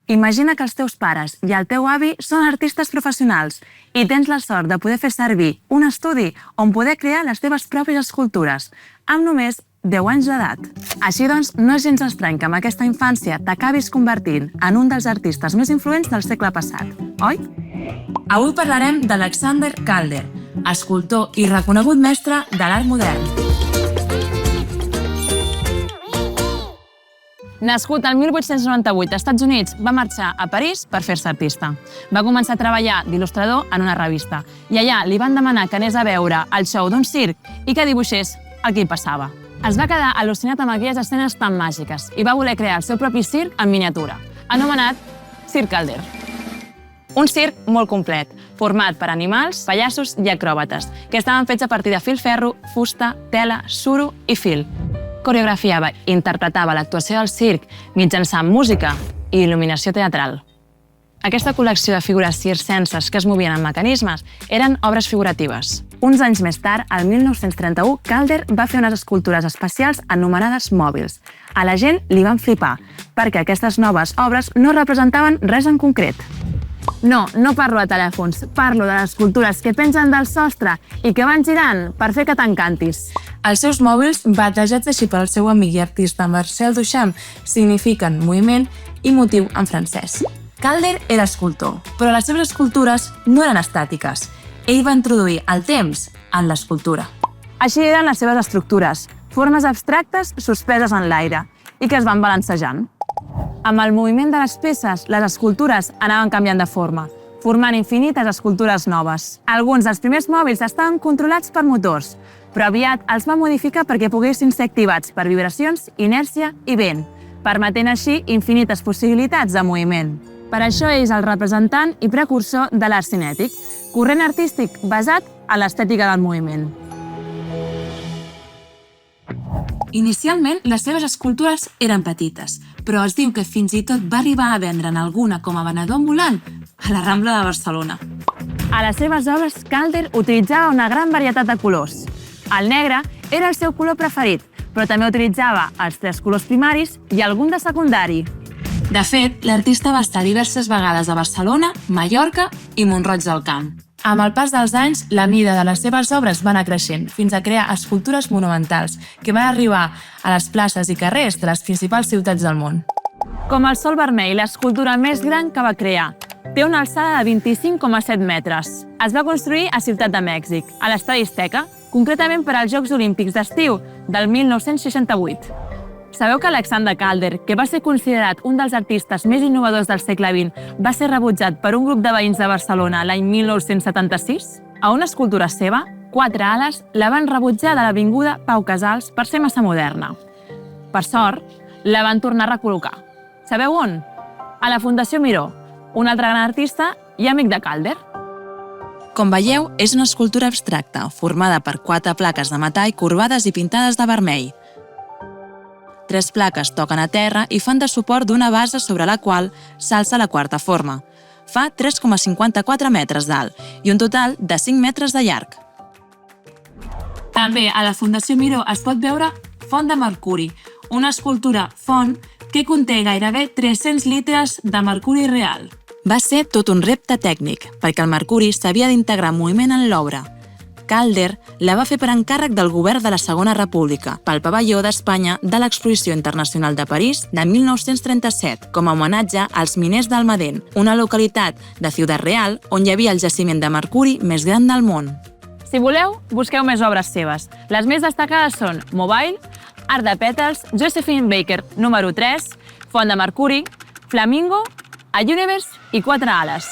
Imagina que els teus pares i el teu avi són artistes professionals i tens la sort de poder fer servir un estudi on poder crear les teves pròpies escultures, amb només 10 anys d'edat. Així doncs, no és gens estrany que amb aquesta infància t'acabis convertint en un dels artistes més influents del segle passat, oi? Avui parlarem d'Alexander Calder, escultor i reconegut mestre de l'art modern. Nascut el 1898 als Estats Units, va marxar a París per fer-se artista. Va començar a treballar d'il·lustrador en una revista i allà li van demanar que anés a veure el show d'un circ i que dibuixés el que hi passava. Es va quedar al·lucinat amb aquelles escenes tan màgiques i va voler crear el seu propi circ en miniatura, anomenat Circ Calder. Un circ molt complet, format per animals, pallassos i acròbates, que estaven fets a partir de filferro, fusta, tela, suro i fil. Coreografiava i interpretava l'actuació del circ mitjançant música i il·luminació teatral. Aquesta col·lecció de figures circenses que es movien amb mecanismes eren obres figuratives. Uns anys més tard, el 1931, Calder va fer unes escultures especials anomenades mòbils. A la gent li van flipar, perquè aquestes noves obres no representaven res en concret. No parlo de telèfons, parlo de les escultures que pengen del sostre i que van girant per fer que t'encantis. Els seus mòbils, batejats així pel seu amic i artista Marcel Duchamp, signifiquen moviment i motiu en francès. Calder era escultor, però les seves escultures no eren estàtiques. Ell va introduir el temps en l'escultura. Així eren les seves estructures, formes abstractes suspeses en l'aire i que es van balancejant. Amb el moviment de les peces, les escultures anaven canviant de forma, formant infinites escultures noves. Alguns dels primers mòbils estaven controlats per motors, però aviat els va modificar perquè poguessin ser activats per vibracions, inèrcia i vent, permetent així infinites possibilitats de moviment. Per això és el representant i precursor de l'art cinètic, corrent artístic basat en l'estètica del moviment. Inicialment, les seves escultures eren petites, però es diu que fins i tot va arribar a vendre'n alguna com a venedor ambulant a la Rambla de Barcelona. A les seves obres, Calder utilitzava una gran varietat de colors. El negre era el seu color preferit, però també utilitzava els 3 colors primaris i algun de secundari. De fet, l'artista va estar diverses vegades a Barcelona, Mallorca i Mont-roig del Camp. Amb el pas dels anys, la mida de les seves obres va anar creixent, fins a crear escultures monumentals, que van arribar a les places i carrers de les principals ciutats del món. Com el Sol Vermell, l'escultura més gran que va crear. Té una alçada de 25,7 metres. Es va construir a Ciutat de Mèxic, a l'Estadi Azteca, concretament per als Jocs Olímpics d'estiu del 1968. Sabeu que Alexander Calder, que va ser considerat un dels artistes més innovadors del segle XX, va ser rebutjat per un grup de veïns de Barcelona l'any 1976? A una escultura seva, 4 ales la van rebutjar de l'avinguda Pau Casals per ser massa moderna. Per sort, la van tornar a recol·locar. Sabeu on? A la Fundació Miró, un altre gran artista i amic de Calder. Com veieu, és una escultura abstracta, formada per 4 plaques de metall corbades i pintades de vermell. 3 plaques toquen a terra i fan de suport d'una base sobre la qual s'alça la quarta forma. Fa 3,54 metres d'alt i un total de 5 metres de llarg. També a la Fundació Miró es pot veure Font de Mercuri, una escultura font que conté gairebé 300 litres de mercuri real. Va ser tot un repte tècnic, perquè el mercuri s'havia d'integrar en moviment en l'obra. Calder la va fer per encàrrec del govern de la Segona República, pel pavelló d'Espanya de l'Exposició Internacional de París de 1937, com a homenatge als miners d'Almadén, una localitat de Ciutat Real on hi havia el jaciment de mercuri més gran del món. Si voleu, busqueu més obres seves. Les més destacades són Mobile, Art de Pètals, Josephine Baker número 3, Font de Mercuri, Flamingo, A Universe i 4 ales.